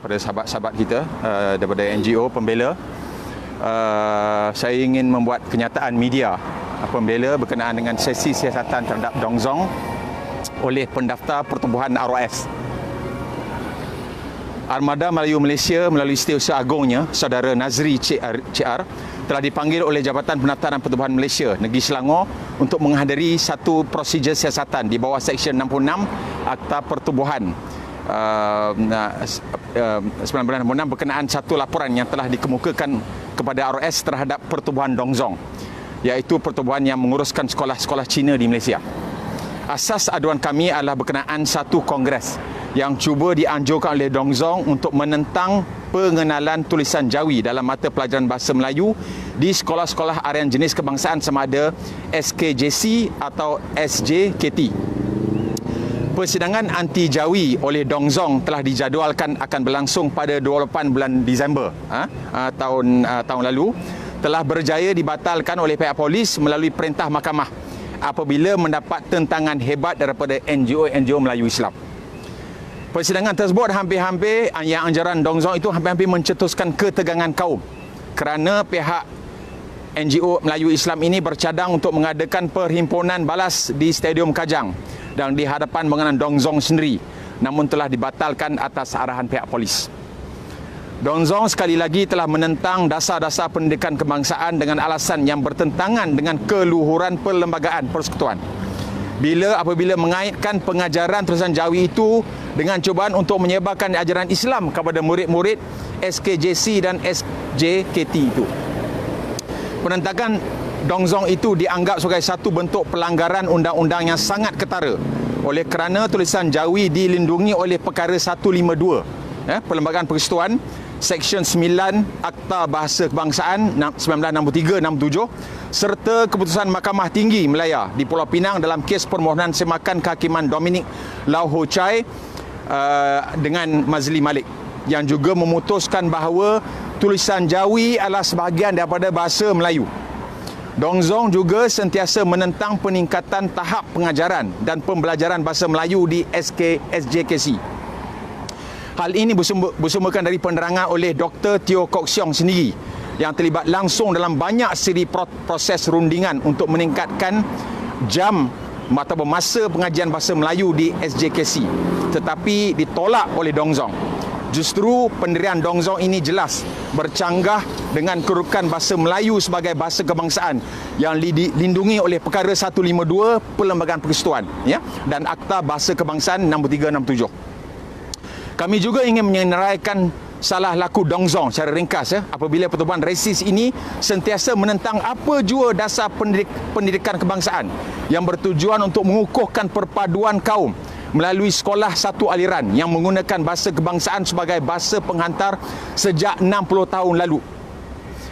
pada sahabat-sahabat kita daripada NGO pembela. Saya ingin membuat kenyataan media pembela berkenaan dengan sesi siasatan terhadap Dong Zong oleh pendaftar pertubuhan ROS. Armada Melayu Malaysia melalui Setiausaha Agungnya, Saudara Nazri CR, telah dipanggil oleh Jabatan Pendaftaran Pertubuhan Malaysia Negeri Selangor untuk menghadiri satu prosedur siasatan di bawah Seksyen 66 Akta Pertubuhan 1966 berkenaan satu laporan yang telah dikemukakan kepada ROS terhadap pertubuhan Dong Zong, iaitu pertubuhan yang menguruskan sekolah-sekolah Cina di Malaysia. Asas aduan kami adalah berkenaan satu kongres yang cuba dianjurkan oleh Dong Zong untuk menentang pengenalan tulisan Jawi dalam mata pelajaran bahasa Melayu di sekolah-sekolah arian jenis kebangsaan sama ada SKJC atau SJKT. Persidangan anti Jawi oleh Dong Zong telah dijadualkan akan berlangsung pada 28 bulan Disember tahun lalu, telah berjaya dibatalkan oleh pihak polis melalui perintah mahkamah apabila mendapat tentangan hebat daripada NGO Melayu Islam. Persidangan tersebut hampir-hampir yang anjaran Dong Zong itu hampir-hampir mencetuskan ketegangan kaum kerana pihak NGO Melayu Islam ini bercadang untuk mengadakan perhimpunan balas di Stadium Kajang dan di hadapan mengenai Dong Zong sendiri, namun telah dibatalkan atas arahan pihak polis. Dong Zong sekali lagi telah menentang dasar-dasar pendidikan kebangsaan dengan alasan yang bertentangan dengan keluhuran perlembagaan persekutuan. Apabila mengaitkan pengajaran tulisan Jawi itu dengan cubaan untuk menyebarkan ajaran Islam kepada murid-murid SKJC dan SJKT itu. Penentakan Dong Zong itu dianggap sebagai satu bentuk pelanggaran undang-undang yang sangat ketara oleh kerana tulisan Jawi dilindungi oleh perkara 152 Perlembagaan Persekutuan, Seksyen 9 Akta Bahasa Kebangsaan 1963-67 serta keputusan Mahkamah Tinggi Melaya di Pulau Pinang dalam kes permohonan semakan kehakiman Dominic Lau Ho Chai dengan Mazli Malik yang juga memutuskan bahawa tulisan Jawi adalah sebahagian daripada bahasa Melayu. Dong Zong juga sentiasa menentang peningkatan tahap pengajaran dan pembelajaran bahasa Melayu di SJKC. Hal ini bersumberkan dari penerangan oleh Dr. Teo Kok Siong sendiri yang terlibat langsung dalam banyak siri proses rundingan untuk meningkatkan jam ataupun masa pengajian bahasa Melayu di SJKC, tetapi ditolak oleh Dong Zong. Justru pendirian Dong Zong ini jelas bercanggah dengan kedudukan bahasa Melayu sebagai bahasa kebangsaan yang dilindungi oleh perkara 152 Perlembagaan Persekutuan dan Akta Bahasa Kebangsaan 63-67. Kami juga ingin menyenaraikan salah laku Dong Zong secara ringkas apabila pertubuhan resis ini sentiasa menentang apa jua dasar pendidikan kebangsaan yang bertujuan untuk mengukuhkan perpaduan kaum melalui sekolah satu aliran yang menggunakan bahasa kebangsaan sebagai bahasa penghantar sejak 60 tahun lalu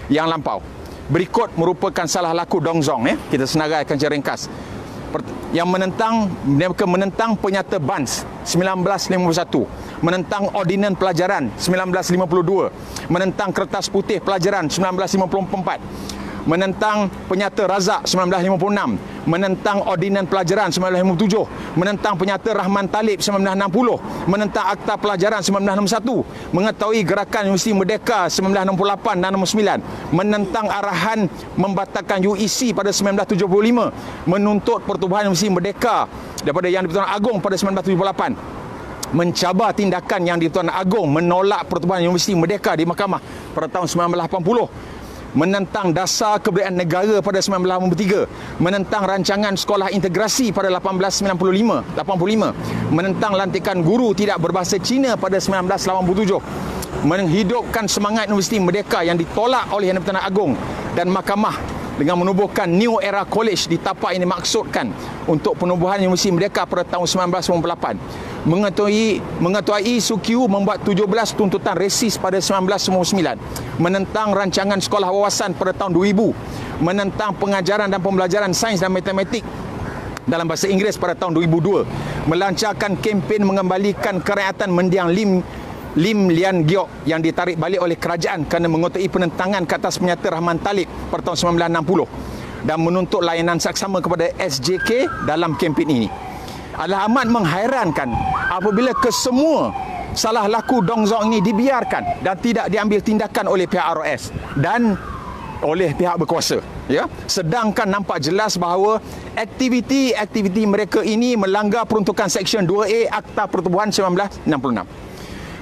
yang lampau. Berikut merupakan salah laku Dong Zong kita senaraikan secara ringkas. Mereka menentang penyata BANS 1951, menentang Ordinan Pelajaran 1952, menentang Kertas Putih Pelajaran 1954, menentang Penyata Razak 1956, menentang Ordinan Pelajaran 1957, menentang Penyata Rahman Talib 1960, menentang Akta Pelajaran 1961, mengetahui Gerakan Universiti Merdeka 1968 dan 69, menentang arahan membatalkan UEC pada 1975, menuntut Pertubuhan Universiti Merdeka daripada Yang di-Pertuan Agong pada 1978, mencabar tindakan Yang di-Pertuan Agong menolak Pertubuhan Universiti Merdeka di mahkamah pada tahun 1980, menentang Dasar Kebudayaan Negara pada 1983, menentang rancangan sekolah integrasi pada 1885, menentang lantikan guru tidak berbahasa Cina pada 1987, menghidupkan semangat Universiti Merdeka yang ditolak oleh Yang di-Pertuan Agong dan mahkamah dengan menubuhkan New Era College di tapak yang dimaksudkan untuk penubuhan Universiti Merdeka pada tahun 1998, mengetuai Sukiu membuat 17 tuntutan resis pada 1999, menentang rancangan sekolah wawasan pada tahun 2000, menentang pengajaran dan pembelajaran sains dan matematik dalam bahasa Inggeris pada tahun 2002, melancarkan kempen mengembalikan kerakyatan mendiang Lim Lian Giok yang ditarik balik oleh kerajaan kerana mengotai penentangan ke atas Penyata Rahman Talib pada tahun 1960 dan menuntut layanan saksama kepada SJK dalam kempen ini. Adalah amat menghairankan apabila kesemua salah laku Dong Zong ini dibiarkan dan tidak diambil tindakan oleh pihak ROS dan oleh pihak berkuasa, ya, sedangkan nampak jelas bahawa aktiviti mereka ini melanggar peruntukan Seksyen 2A Akta Pertubuhan 1966.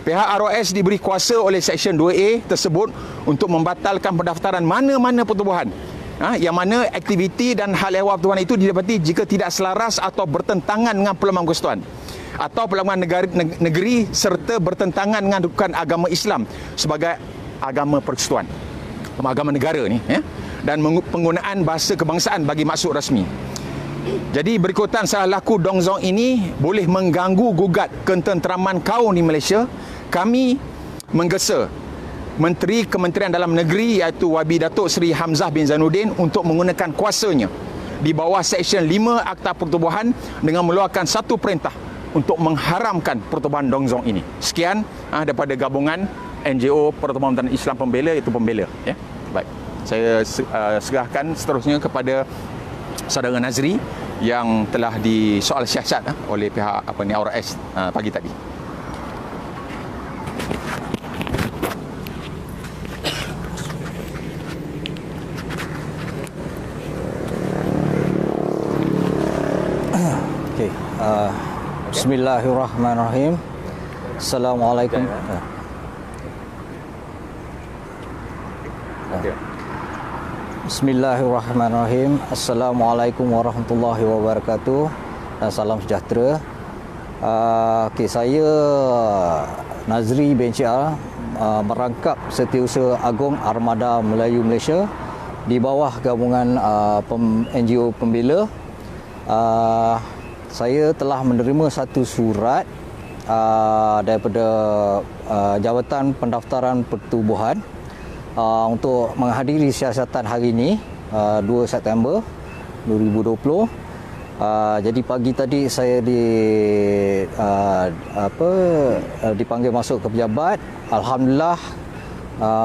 Pihak ROS diberi kuasa oleh Seksyen 2A tersebut untuk membatalkan pendaftaran mana-mana pertubuhan, yang mana aktiviti dan hal ehwal pertubuhan itu didapati jika tidak selaras atau bertentangan dengan Perlembagaan Persekutuan atau Perlembagaan negeri serta bertentangan dengan rukunan agama Islam sebagai agama persekutuan, agama negara ni, ya, dan penggunaan bahasa kebangsaan bagi maksud rasmi. Jadi berikutan salah laku Dong Zong ini boleh mengganggu gugat ketenteraman kaum di Malaysia. Kami menggesa Menteri Kementerian Dalam Negeri iaitu YB Datuk Seri Hamzah bin Zainuddin untuk menggunakan kuasanya di bawah Seksyen 5 Akta Pertubuhan dengan mengeluarkan satu perintah untuk mengharamkan pertubuhan Dong Zong ini. Sekian daripada gabungan NGO Pertubuhan Islam Pembela, iaitu Pembela, ya. Baik. Saya serahkan seterusnya kepada saudara Nazri yang telah disoal siasat oleh pihak ROS pagi tadi. Okey. Bismillahirrahmanirrahim. Assalamualaikum. Bismillahirrahmanirrahim. Assalamualaikum warahmatullahi wabarakatuh dan salam sejahtera. Okey, saya Nazri bin Chiar, merangkap Setiausaha Agong Armada Melayu Malaysia di bawah gabungan NGO Pembela. Saya telah menerima satu surat daripada Jabatan Pendaftaran Pertubuhan untuk menghadiri siasatan hari ini, 2 September 2020. Jadi pagi tadi saya dipanggil masuk ke pejabat. Alhamdulillah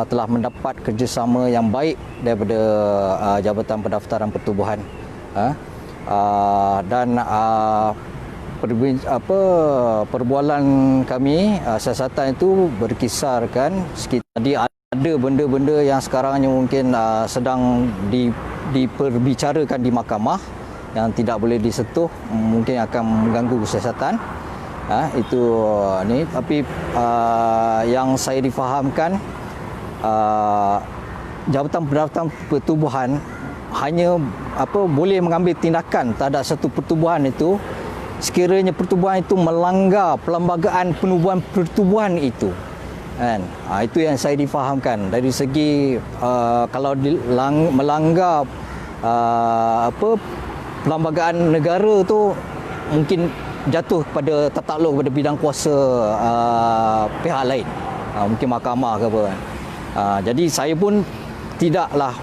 telah mendapat kerjasama yang baik daripada Jabatan Pendaftaran Pertubuhan. Dan perbualan kami, siasatan itu berkisarkan sekitar ada benda-benda yang sekarang mungkin sedang diperbicarakan di mahkamah yang tidak boleh disentuh, mungkin akan mengganggu kesiasatan. Itu ni, tapi yang saya difahamkan, Jabatan Pendaftaran Pertubuhan hanya boleh mengambil tindakan terhadap satu pertubuhan itu sekiranya pertubuhan itu melanggar Perlembagaan Penubuhan Pertubuhan itu. Kan? Itu yang saya difahamkan dari segi kalau melanggar perlembagaan negara tu mungkin jatuh kepada takluk kepada bidang kuasa pihak lain, mungkin mahkamah ke apa kan. Jadi saya pun tidaklah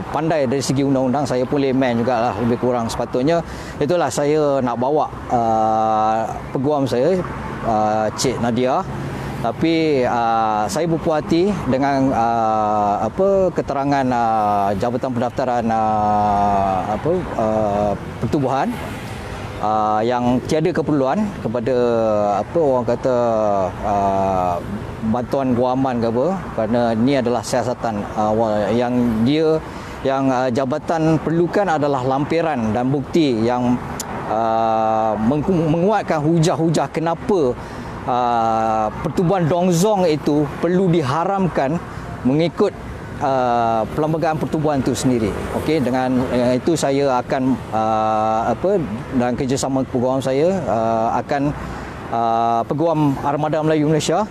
pandai dari segi undang-undang, saya pun layman jugalah lebih kurang sepatutnya. Itulah saya nak bawa peguam saya, Cik Nadia. Tapi saya berpuas hati dengan keterangan Jabatan Pendaftaran Pertubuhan yang tiada keperluan kepada orang kata bantuan guaman ke apa, kerana ini adalah siasatan yang jabatan perlukan adalah lampiran dan bukti yang menguatkan hujah-hujah kenapa pertubuhan Dong Zong itu perlu diharamkan mengikut Perlembagaan Pertubuhan itu sendiri. Okey, dengan itu saya akan dalam kerjasama peguam saya akan Peguam Armada Melayu Malaysia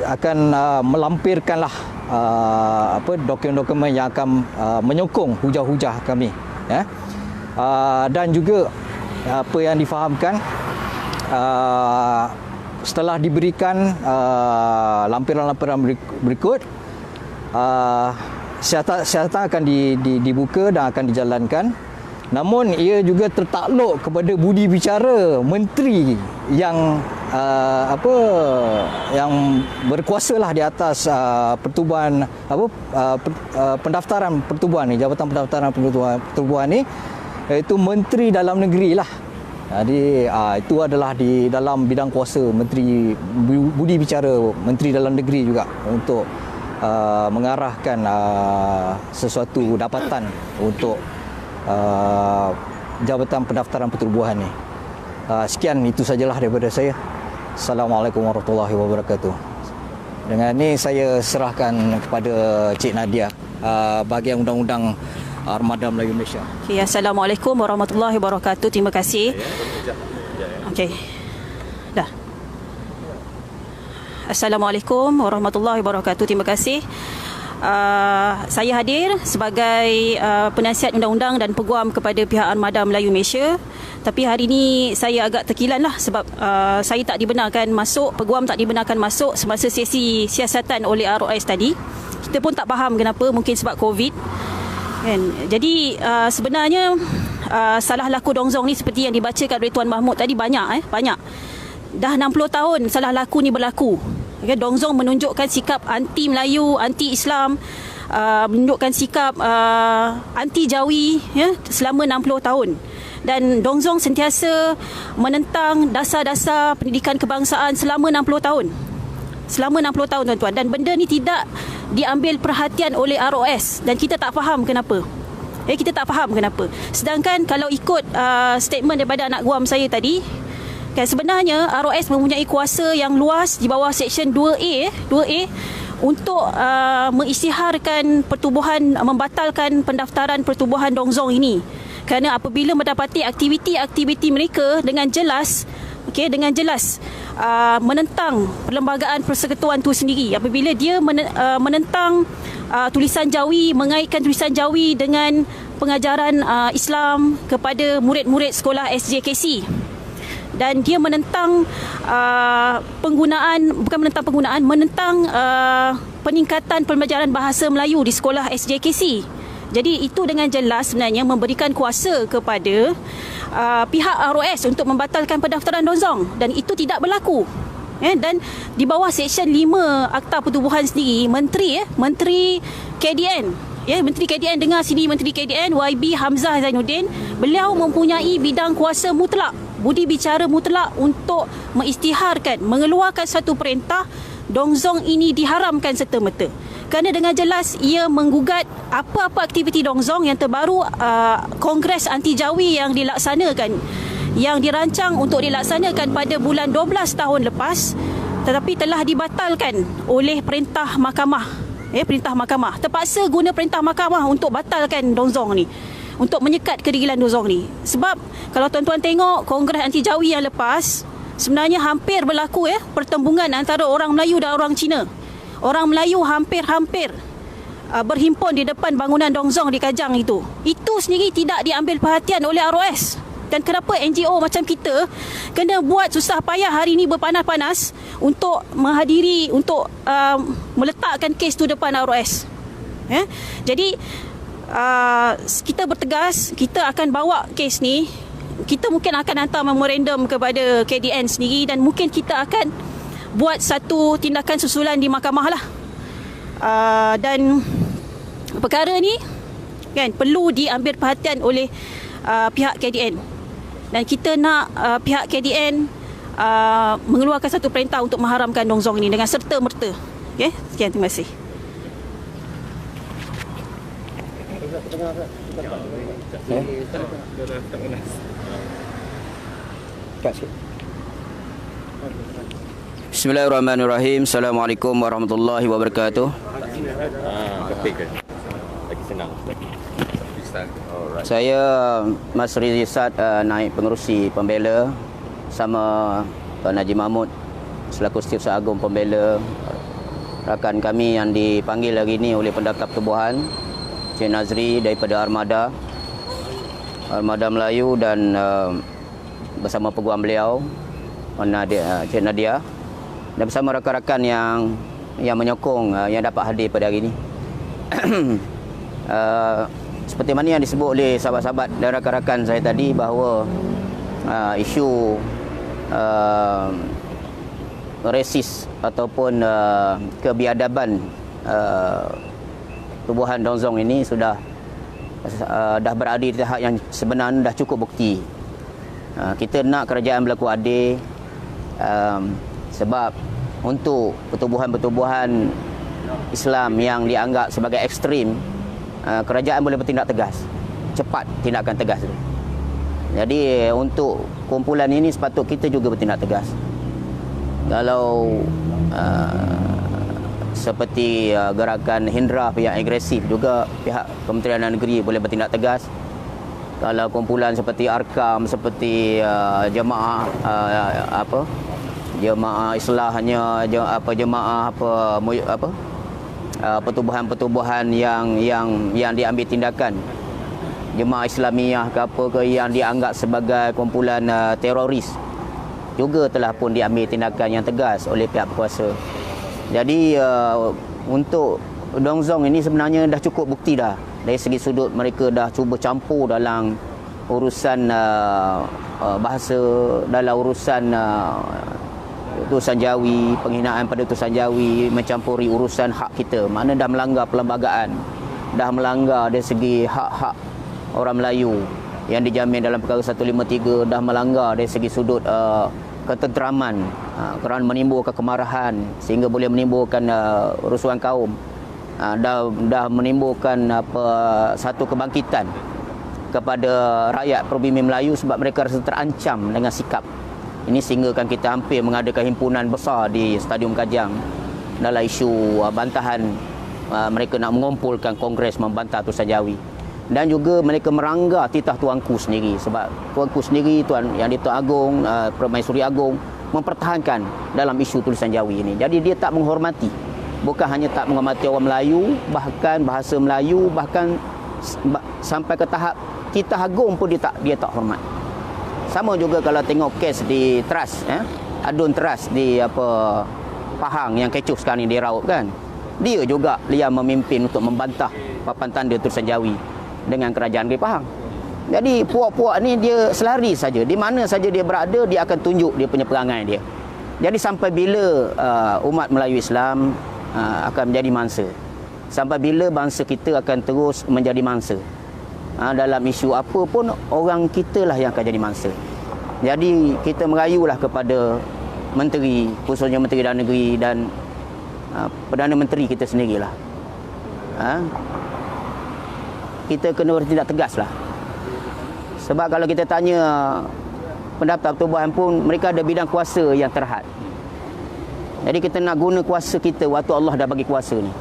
akan melampirkanlah dokumen-dokumen yang akan menyokong hujah-hujah kami, ya. Dan juga apa yang difahamkan, setelah diberikan lampiran-lampiran berikut, siasatan akan dibuka dan akan dijalankan. Namun ia juga tertakluk kepada budi bicara menteri yang yang berkuasalah di atas pertubuhan pendaftaran pertubuhan ni, Jabatan Pendaftaran Pertubuhan ni, iaitu Menteri Dalam Negeri lah. Jadi itu adalah di dalam bidang kuasa Menteri Budi Bicara Menteri Dalam Negeri juga untuk mengarahkan sesuatu dapatan untuk Jabatan Pendaftaran Pertubuhan ni. Sekian, itu sajalah daripada saya. Assalamualaikum warahmatullahi wabarakatuh. Dengan ini saya serahkan kepada Cik Nadia bahagian undang-undang Armada Melayu Malaysia. Okay, Assalamualaikum warahmatullahi wabarakatuh. Terima kasih. Okey. Dah. Assalamualaikum warahmatullahi wabarakatuh. Terima kasih. Saya hadir sebagai penasihat undang-undang dan peguam kepada pihak Armada Melayu Malaysia. Tapi hari ini saya agak terkilan lah sebab saya tak dibenarkan masuk, peguam tak dibenarkan masuk semasa sesi siasatan oleh ROS tadi. Kita pun tak faham kenapa, mungkin sebab COVID. Kan? Jadi sebenarnya salah laku Dongzong ni seperti yang dibacakan oleh Tuan Mahmud tadi banyak. Dah 60 tahun salah laku ni berlaku. Okay, Dongzong menunjukkan sikap anti Melayu, anti Islam, menunjukkan sikap anti Jawi selama 60 tahun. Dan Dongzong sentiasa menentang dasar-dasar pendidikan kebangsaan selama 60 tahun. Selama 60 tahun tuan-tuan. Dan benda ni tidak diambil perhatian oleh ROS dan kita tak faham kenapa. Kita tak faham kenapa. Sedangkan kalau ikut statement daripada anak guam saya tadi, kan sebenarnya ROS mempunyai kuasa yang luas di bawah Seksyen 2A untuk mengisytiharkan pertubuhan, membatalkan pendaftaran pertubuhan Dongzong ini. Kerana apabila mendapati aktiviti-aktiviti mereka dengan jelas menentang perlembagaan persekutuan itu sendiri, apabila dia menentang tulisan Jawi, mengaitkan tulisan Jawi dengan pengajaran Islam kepada murid-murid sekolah SJKC, dan dia menentang menentang peningkatan pembelajaran bahasa Melayu di sekolah SJKC. Jadi itu dengan jelas sebenarnya memberikan kuasa kepada pihak ROS untuk membatalkan pendaftaran Dongzong, dan itu tidak berlaku. Dan di bawah Seksyen 5 Akta Pertubuhan sendiri, Menteri KDN, Menteri KDN, dengar sini, Menteri KDN YB Hamzah Zainuddin, beliau mempunyai bidang kuasa mutlak, budi bicara mutlak untuk mengisytiharkan, mengeluarkan satu perintah Dongzong ini diharamkan serta-merta. Kerana dengan jelas ia menggugat apa-apa aktiviti Dongzong yang terbaru, Kongres Anti Jawi yang dilaksanakan, yang dirancang untuk dilaksanakan pada bulan 12 tahun lepas, tetapi telah dibatalkan oleh perintah mahkamah. Perintah mahkamah. Terpaksa guna perintah mahkamah untuk batalkan Dongzong ni, untuk menyekat kedigilan Dongzong ni. Sebab kalau tuan-tuan tengok Kongres Anti Jawi yang lepas, sebenarnya hampir berlaku pertembungan antara orang Melayu dan orang Cina. Orang Melayu hampir-hampir berhimpun di depan bangunan Dongzong di Kajang itu. Itu sendiri tidak diambil perhatian oleh ROS. Dan kenapa NGO macam kita kena buat susah payah hari ini berpanas-panas untuk menghadiri, untuk meletakkan kes itu depan ROS. Jadi kita bertegas, kita akan bawa kes ni. Kita mungkin akan hantar memorandum kepada KDN sendiri, dan mungkin kita akan buat satu tindakan susulan di mahkamah lah. Dan perkara ni kan perlu diambil perhatian oleh pihak KDN, dan kita nak pihak KDN mengeluarkan satu perintah untuk mengharamkan Dongzong ini dengan serta-merta. Okey, sekian, terima kasih. Bismillahirrahmanirrahim. Assalamualaikum warahmatullahi wabarakatuh. Saya Mas Rizat, naib pengerusi pembela sama Tuan Haji Mahmud selaku Setiausaha Agung Pembela. Rakan kami yang dipanggil hari ini oleh pendaftar pertubuhan, Cik Nazri daripada Armada Melayu, dan bersama peguam beliau Cik Nadia, dan bersama rakan-rakan yang menyokong yang dapat hadir pada hari ini. Seperti mana yang disebut oleh sahabat-sahabat dan rakan-rakan saya tadi, bahawa isu resis ataupun kebiadaban tubuhan Dongzong ini sudah dah berada di tahap yang sebenarnya dah cukup bukti. Kita nak kerajaan berlaku adil, sebab untuk pertubuhan-pertubuhan Islam yang dianggap sebagai ekstrim, kerajaan boleh bertindak tegas, cepat tindakan tegas itu. Jadi untuk kumpulan ini sepatut kita juga bertindak tegas. Kalau seperti gerakan Hindra yang agresif, juga pihak Kementerian Dalam Negeri boleh bertindak tegas. Kalau kumpulan seperti Arkam, seperti jemaah jemaah islahnya, jemaah pertubuhan-pertubuhan yang diambil tindakan, jemaah Islamiah ke apa ke yang dianggap sebagai kumpulan teroris, juga telah pun diambil tindakan yang tegas oleh pihak berkuasa. Jadi untuk Dongzong ini sebenarnya dah cukup bukti dah. Dari segi sudut mereka dah cuba campur dalam urusan bahasa, dalam urusan utusan Jawi, penghinaan pada utusan Jawi, mencampuri urusan hak kita. Mana dah melanggar perlembagaan, dah melanggar dari segi hak-hak orang Melayu yang dijamin dalam perkara 153, dah melanggar dari segi sudut ketenteraman, kerana menimbulkan kemarahan sehingga boleh menimbulkan rusuhan kaum, dah menimbulkan satu kebangkitan kepada rakyat pribumi Melayu sebab mereka rasa terancam dengan sikap ini, sehinggakan kita hampir mengadakan himpunan besar di Stadium Kajang dalam isu bantahan mereka nak mengumpulkan kongres membantah Tuan Jawi. Dan juga mereka meranggar titah Tuanku sendiri, sebab Tuanku sendiri, Tuan Yang di-Tuan Agong, Permaisuri Agong mempertahankan dalam isu tulisan Jawi ini. Jadi dia tak menghormati, bukan hanya tak menghormati orang Melayu, bahkan bahasa Melayu, bahkan sampai ke tahap titah Agong pun dia tak hormat. Sama juga kalau tengok kes di Teras, adun Teras di Pahang yang kecoh sekarang ni diraup kan. Dia juga yang memimpin untuk membantah papan tanda tulisan Jawi dengan kerajaan Negeri Pahang. Jadi puak-puak ni dia selari saja, di mana saja dia berada dia akan tunjuk dia punya perangai dia. Jadi sampai bila umat Melayu Islam akan menjadi mangsa? Sampai bila bangsa kita akan terus menjadi mangsa? Dalam isu apa pun orang kita lah yang akan jadi mangsa. Jadi kita merayulah kepada menteri, khususnya Menteri Dalam Negeri dan Perdana Menteri kita sendirilah. Kita kena bertindak tegas lah. Sebab kalau kita tanya pendaftar pertubuhan pun, mereka ada bidang kuasa yang terhad. Jadi kita nak guna kuasa kita waktu Allah dah bagi kuasa ni,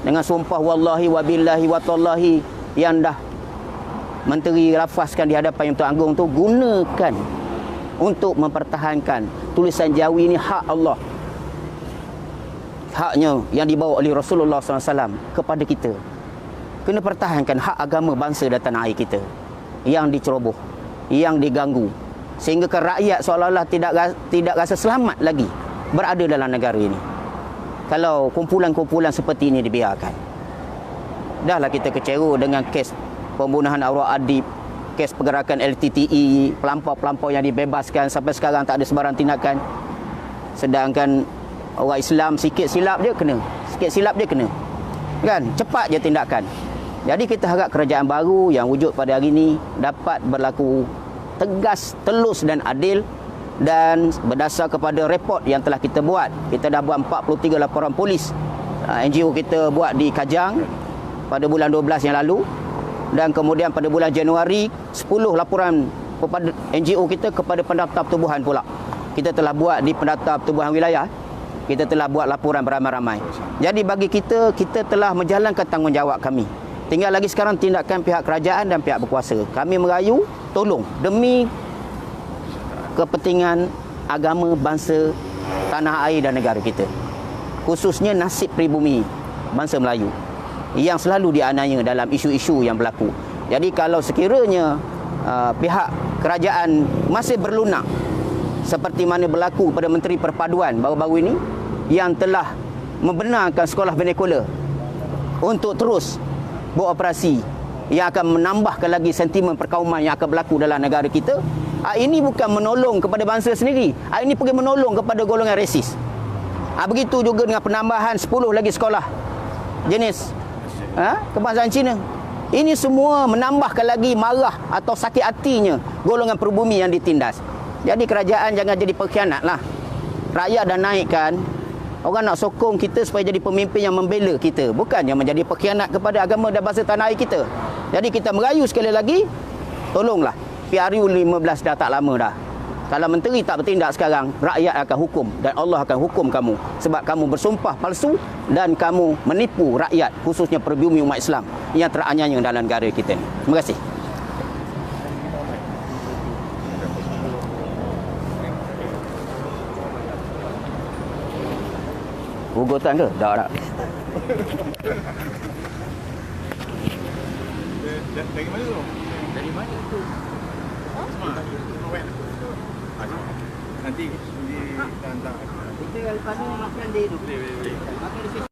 dengan sumpah wallahi wabillahi watallahi yang dah menteri lafazkan di hadapan Yang Tuan Agong tu, gunakan untuk mempertahankan tulisan Jawi ni hak Allah, haknya yang dibawa oleh Rasulullah SAW kepada kita. Kena pertahankan hak agama bangsa dan tanah air kita yang diceroboh, yang diganggu, sehingga rakyat seolah-olah tidak rasa selamat lagi berada dalam negara ini kalau kumpulan-kumpulan seperti ini dibiarkan. Dahlah kita kecewa dengan kes pembunuhan arwah adib, kes pergerakan LTTE, pelampau-pelampau yang dibebaskan sampai sekarang tak ada sebarang tindakan. Sedangkan orang Islam sikit silap dia kena, kan, cepat je tindakan. Jadi kita harap kerajaan baru yang wujud pada hari ini dapat berlaku tegas, telus dan adil. Dan berdasar kepada report yang telah kita buat, kita dah buat 43 laporan polis NGO kita buat di Kajang pada bulan 12 yang lalu. Dan kemudian pada bulan Januari 10 laporan kepada NGO kita kepada pendaftar pertubuhan pula. Kita telah buat di pendaftar pertubuhan wilayah, kita telah buat laporan beramai-ramai. Jadi bagi kita telah menjalankan tanggungjawab kami. Tinggal lagi sekarang tindakan pihak kerajaan dan pihak berkuasa. Kami merayu, tolong demi kepentingan agama, bangsa, tanah air dan negara kita, khususnya nasib pribumi bangsa Melayu yang selalu dianiaya dalam isu-isu yang berlaku. Jadi kalau sekiranya pihak kerajaan masih berlunak seperti mana berlaku pada Menteri Perpaduan baru-baru ini yang telah membenarkan sekolah vernacular untuk terus beroperasi, yang akan menambahkan lagi sentimen perkauman yang akan berlaku dalam negara kita, ini bukan menolong kepada bangsa sendiri, ini pergi menolong kepada golongan resis. Begitu juga dengan penambahan 10 lagi sekolah jenis kebangsaan Cina. Ini semua menambahkan lagi marah atau sakit hatinya golongan peribumi yang ditindas. Jadi kerajaan jangan jadi pengkhianat lah. Rakyat dah naikkan, orang nak sokong kita supaya jadi pemimpin yang membela kita, bukan yang menjadi pengkhianat kepada agama dan bangsa tanah air kita. Jadi kita merayu sekali lagi, tolonglah. PRU 15 dah tak lama dah. Kalau menteri tak bertindak sekarang, rakyat akan hukum dan Allah akan hukum kamu sebab kamu bersumpah palsu dan kamu menipu rakyat, khususnya pribumi umat Islam yang teraniaya dalam negara kita ni. Terima kasih. Ugutan ke? Dah tak? Dari mana tu? Dari mana tu? Nanti kita hantar. Kita kalau makan dia tu. Makan di sini.